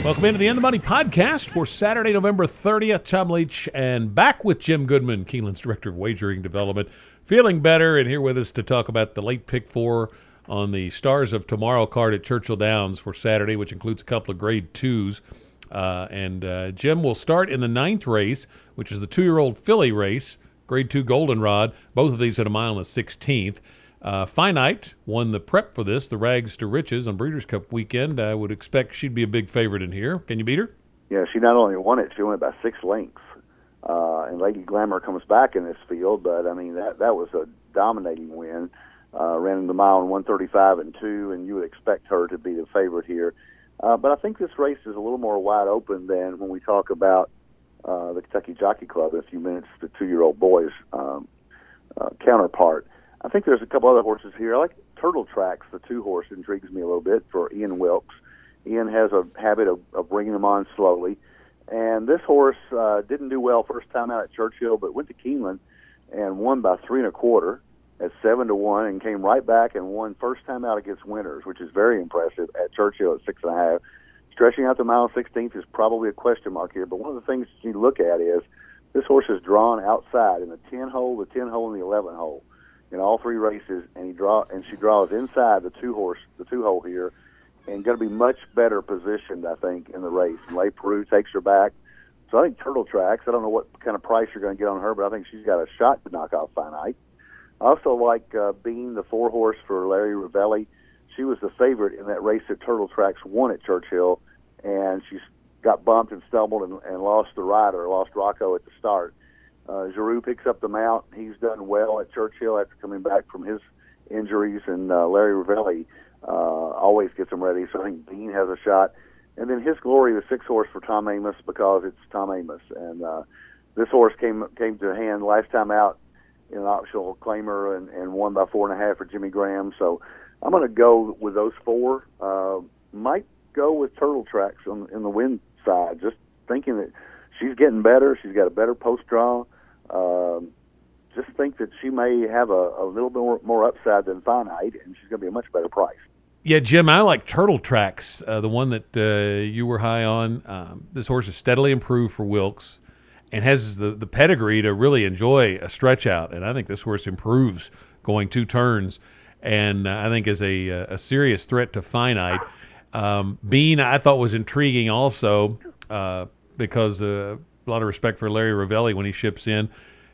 Welcome into the End of the Money podcast for Saturday, November 30th. Tom Leach and back with Jim Goodman, Keeneland's Director of Wagering Development. Feeling better and here with us to talk about the late pick four on the Stars of Tomorrow card at Churchill Downs for Saturday, which includes a couple of grade twos. Jim will start in the ninth race, which is the 2-year-old filly race, grade 2 Goldenrod. Both of these at a mile and a 16th. Finite won the prep for this, the Rags to Riches on Breeders' Cup weekend. I would expect she'd be a big favorite in here. Can you beat her? Yeah, she not only won it, she won it by 6 lengths. And Lady Glamour comes back in this field, but I mean that was a dominating win. Ran the mile in 135 and 2, and you would expect her to be the favorite here. But I think this race is a little more wide open than when we talk about the Kentucky Jockey Club in a few minutes, the 2-year-old boys counterpart. I think there's a couple other horses here. I like Turtle Tracks, the 2-horse, intrigues me a little bit for Ian Wilkes. Ian has a habit of bringing them on slowly. And this horse didn't do well first time out at Churchill, but went to Keeneland and won by 3 1/4 at 7-1, and came right back and won first time out against winners, which is very impressive at Churchill at 6.5. Stretching out the mile 16th is probably a question mark here, but one of the things you look at is this horse is drawn outside in the 10 hole, the 10 hole, and the 11 hole in all 3 races, and she draws inside the 2-hole here, and going to be much better positioned, I think, in the race. And Leigh Peru takes her back. So I think Turtle Tracks, I don't know what kind of price you're going to get on her, but I think she's got a shot to knock off Finite. I also like Bean, the 4-horse for Larry Ravelli. She was the favorite in that race that Turtle Tracks won at Churchill, and she got bumped and stumbled and lost the rider, lost Rocco at the start. Giroux picks up the mount. He's done well at Churchill after coming back from his injuries, and Larry Ravelli always gets him ready, so I think Bean has a shot. And then His Glory, the 6-horse for Tom Amos, because it's Tom Amos. And this horse came to hand last time out in an optional claimer and won by 4.5 for Jimmy Graham. So I'm going to go with those 4. Might go with Turtle Tracks in the win side, just thinking that she's getting better. She's got a better post-draw. Just think that she may have a little bit more upside than Finite, and she's going to be a much better price. Yeah, Jim, I like Turtle Tracks, the one that you were high on. This horse has steadily improved for Wilkes and has the pedigree to really enjoy a stretch out. And I think this horse improves going 2 turns, and I think is a serious threat to Finite. Bean, I thought, was intriguing also because a lot of respect for Larry Ravelli when he ships in.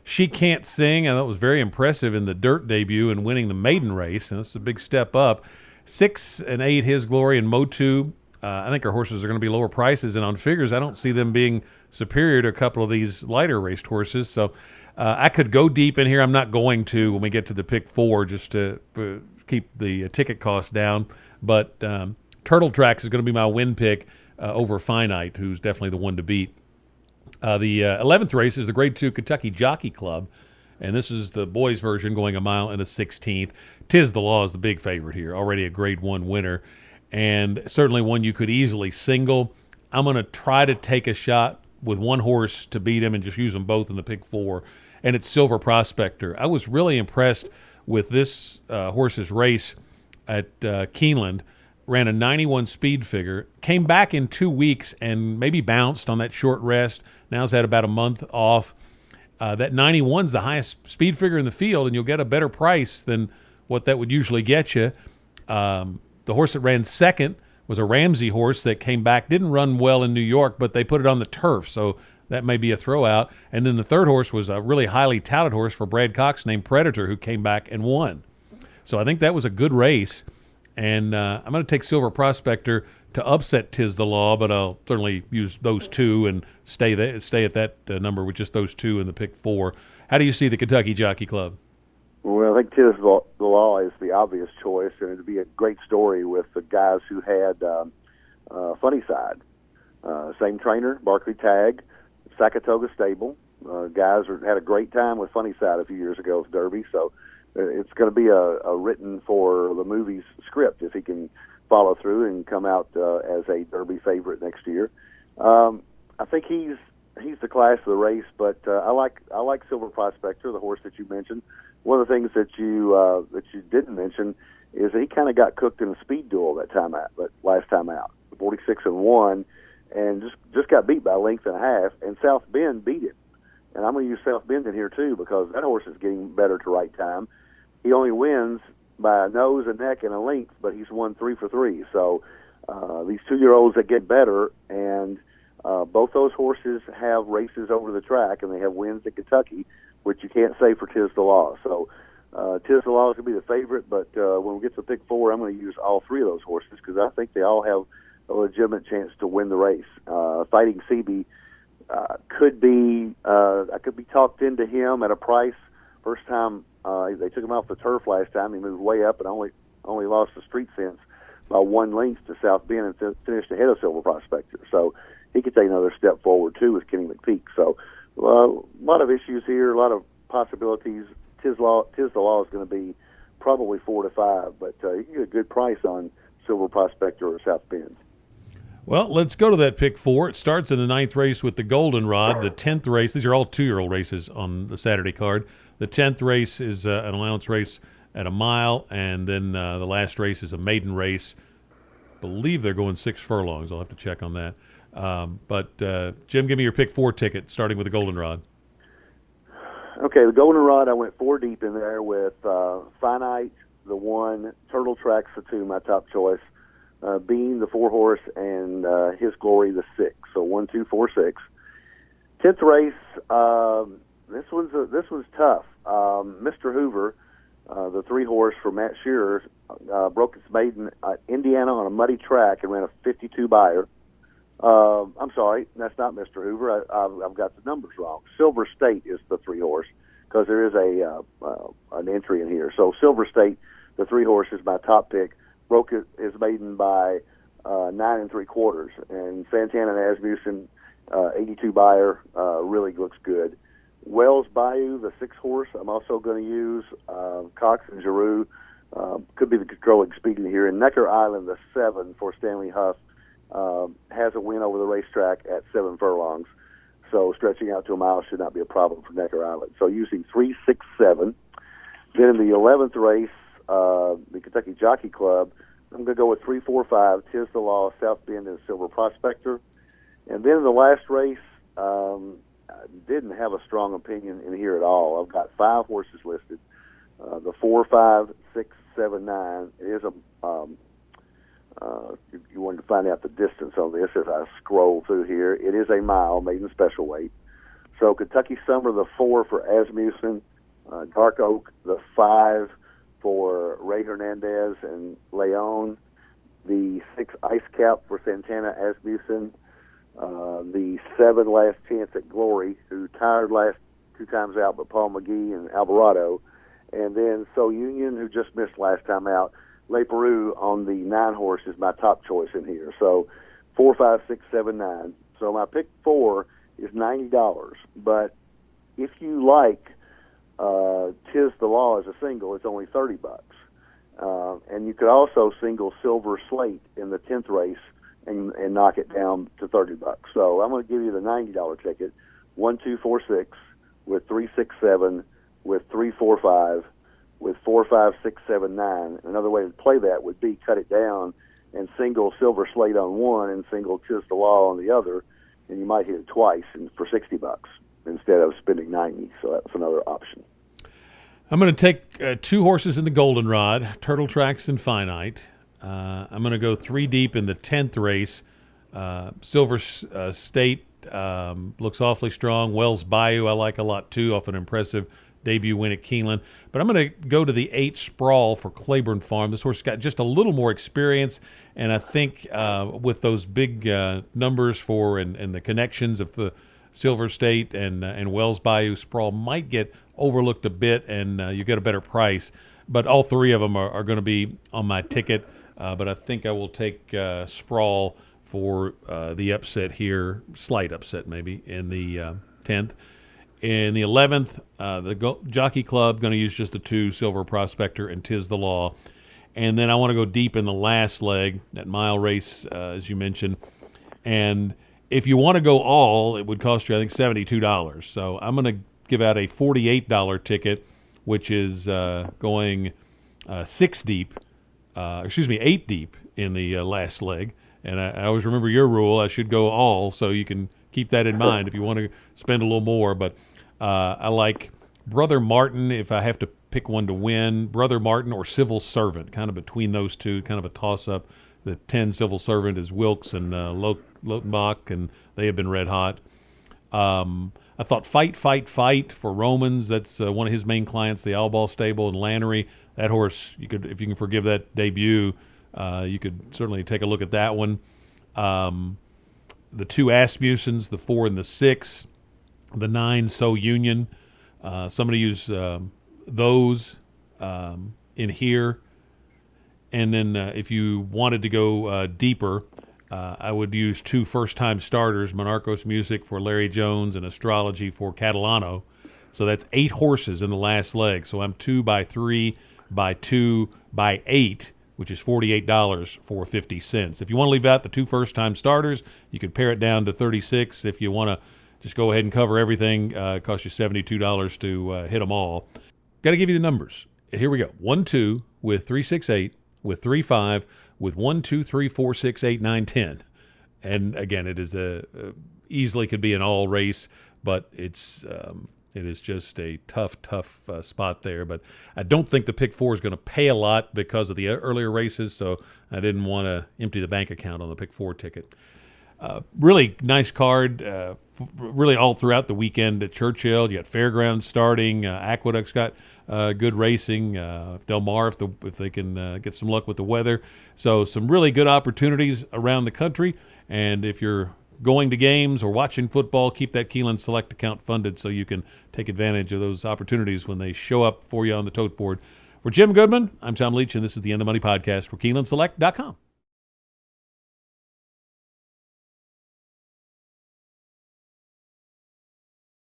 She can't sing, and that was very impressive in the dirt debut and winning the maiden race, and that's a big step up. 6 and 8, His Glory, and Motu. I think our horses are going to be lower prices, and on figures, I don't see them being superior to a couple of these lighter raced horses. So I could go deep in here. I'm not going to when we get to the pick 4, just to keep the ticket cost down. But Turtle Tracks is going to be my win pick over Finite, who's definitely the one to beat. The 11th race is the Grade 2 Kentucky Jockey Club, and this is the boys' version going a mile and a 16th. Tiz the Law is the big favorite here, already a Grade 1 winner, and certainly one you could easily single. I'm going to try to take a shot with one horse to beat him and just use them both in the pick 4, and it's Silver Prospector. I was really impressed with this horse's race at Keeneland. Ran a 91 speed figure, came back in 2 weeks and maybe bounced on that short rest. Now's had about a month off. That 91's the highest speed figure in the field, and you'll get a better price than what that would usually get you. The horse that ran second was a Ramsey horse that came back, didn't run well in New York, but they put it on the turf, so that may be a throwout. And then the third horse was a really highly touted horse for Brad Cox named Predator, who came back and won. So I think that was a good race. And I'm going to take Silver Prospector to upset Tiz the Law, but I'll certainly use those 2 and stay at that number with just those 2 in the pick 4. How do you see the Kentucky Jockey Club? Well, I think Tiz the Law is the obvious choice, and it'd be a great story with the guys who had Funny Side. Same trainer, Barkley Tagg, Saratoga Stable. Guys had a great time with Funny Side a few years ago with Derby, so it's going to be a written for the movie's script if he can follow through and come out as a Derby favorite next year. I think he's the class of the race, but I like Silver Prospector, the horse that you mentioned. One of the things that you didn't mention is that he kind of got cooked in a speed duel last time out, 46-1, and just got beat by a length and a half, and South Bend beat him. And I'm going to use South Bend in here too because that horse is getting better to right time. He only wins by a nose, a neck, and a length, but he's won 3 for 3. So these 2-year-olds that get better, and both those horses have races over the track, and they have wins at Kentucky, which you can't say for Tiz the Law. So Tiz the Law is going to be the favorite, but when we get to pick 4, I'm going to use all 3 of those horses because I think they all have a legitimate chance to win the race. Fighting CB could be I could be talked into him at a price. First time they took him off the turf last time, he moved way up and only lost the street sense by 1 length to South Bend and finished ahead of Silver Prospector. So he could take another step forward too with Kenny McPeak. So a lot of issues here, a lot of possibilities. Tiz the Law is going to be probably 4 to 5, but you can get a good price on Silver Prospector or South Bend. Well, let's go to that pick 4. It starts in the 9th race with the Goldenrod. The 10th race, these are all 2-year-old races on the Saturday card. The 10th race is an allowance race at a mile, and then the last race is a maiden race. I believe they're going 6 furlongs. I'll have to check on that. But Jim, give me your pick 4 ticket, starting with the Goldenrod. Okay, the Goldenrod, I went 4 deep in there with Finite, the 1, Turtle Tracks, the 2, my top choice. Bean, the 4 horse, and His Glory, the 6. So 1, 2, 4, 6. 10th race. This one's tough. Mr. Hoover, the 3 horse for Matt Shearer, broke its maiden at Indiana on a muddy track and ran a 52 buyer. I'm sorry, that's not Mr. Hoover. I've got the numbers wrong. Silver State is the 3 horse because there is an entry in here. So Silver State, the 3 horse, is my top pick. Broke his maiden by 9 3/4, and Santana and Asmussen, 82 buyer, really looks good. Wells Bayou, the 6 horse, I'm also going to use. Cox and Giroux could be the controlling speed in here. And Necker Island, the 7 for Stanley Huff, has a win over the racetrack at 7 furlongs. So stretching out to a mile should not be a problem for Necker Island. So using 3, 6, 7. Then in the 11th race, the Kentucky Jockey Club, I'm going to go with 3, 4, 5, Tiz the Law, South Bend, and Silver Prospector. And then in the last race, I didn't have a strong opinion in here at all. I've got 5 horses listed. The 4, 5, 6, 7, 9. It is you wanted to find out the distance on this as I scroll through here. It is a mile, maiden special weight. So Kentucky Summer, the 4 for Asmussen. Dark Oak, the 5 for Ray Hernandez and Leon. The 6 Ice Cap for Santana Asmussen. The 7 Last Chance at Glory, who tired last 2 times out, but Paul McGee and Alvarado. And then So Union, who just missed last time out. Le Peru on the 9 horse is my top choice in here. So 4, 5, 6, 7, 9. So my pick 4 is $90. But if you like Tiz the Law as a single, it's only $30. And you could also single Silver Slate in the 10th race and knock it down to $30. So I'm going to give you the $90 ticket, 1, 2, 4, 6, with 3, 6, 7, with 3, 4, 5, with 4, 5, 6, 7, 9. Another way to play that would be cut it down and single Silver Slate on one and single Tiz the Law on the other, and you might hit it twice and for $60 instead of spending $90. So that's another option. I'm going to take 2 horses in the Goldenrod, Turtle Tracks and Finite. I'm going to go 3 deep in the 10th race. Silver State looks awfully strong. Wells Bayou I like a lot too, off an impressive debut win at Keeneland. But I'm going to go to the 8 Sprawl for Claiborne Farm. This horse got just a little more experience, and I think with those big numbers for and the connections of the Silver State and Wells Bayou, Sprawl might get overlooked a bit, and you get a better price. But all 3 of them are going to be on my ticket. But I think I will take Sprawl for the upset here, slight upset maybe, in the 10th. In the 11th, the Jockey Club, going to use just the 2, Silver Prospector and Tiz the Law. And then I want to go deep in the last leg, that mile race, as you mentioned. And if you want to go all, it would cost you, I think, $72. So I'm going to give out a $48 ticket, which is going 8 deep in the last leg. And I always remember your rule. I should go all, so you can keep that in mind if you want to spend a little more. But I like Brother Martin if I have to pick one to win. Brother Martin or Civil Servant, kind of between those two, kind of a toss-up. The 10 Civil Servant is Wilkes and Lotenbach, and they have been red hot. I thought Fight for Romans. That's one of his main clients, the Allball Stable and Lannery. That horse, you could, if you can forgive that debut, you could certainly take a look at that one. The 2 Asmusens, the 4 and the 6, the 9 So Union. Somebody use those in here. And then if you wanted to go deeper, I would use 2 first-time starters, Monarchos Music for Larry Jones and Astrology for Catalano. So that's 8 horses in the last leg. So I'm 2 by 3 by 2 by 8, which is $48 for 50 cents. If you want to leave out the 2 first-time starters, you could pare it down to 36. If you want to just go ahead and cover everything, it costs you $72 to hit them all. Got to give you the numbers. Here we go. 1-2 with 3-6-8 with 3-5 with 1, 2, 3, 4, 6, 8, 9, 10. And again, it is easily could be an all race, but it is just a tough spot there. But I don't think the pick 4 is going to pay a lot because of the earlier races, so I didn't want to empty the bank account on the pick 4 ticket. Really nice card, really all throughout the weekend at Churchill. You got Fairgrounds starting, Aqueduct's got good racing, Del Mar if they can get some luck with the weather. So some really good opportunities around the country. And if you're going to games or watching football, keep that Keeneland Select account funded so you can take advantage of those opportunities when they show up for you on the tote board. For Jim Goodman, I'm Tom Leach, and this is the End of Money Podcast for KeenelandSelect.com.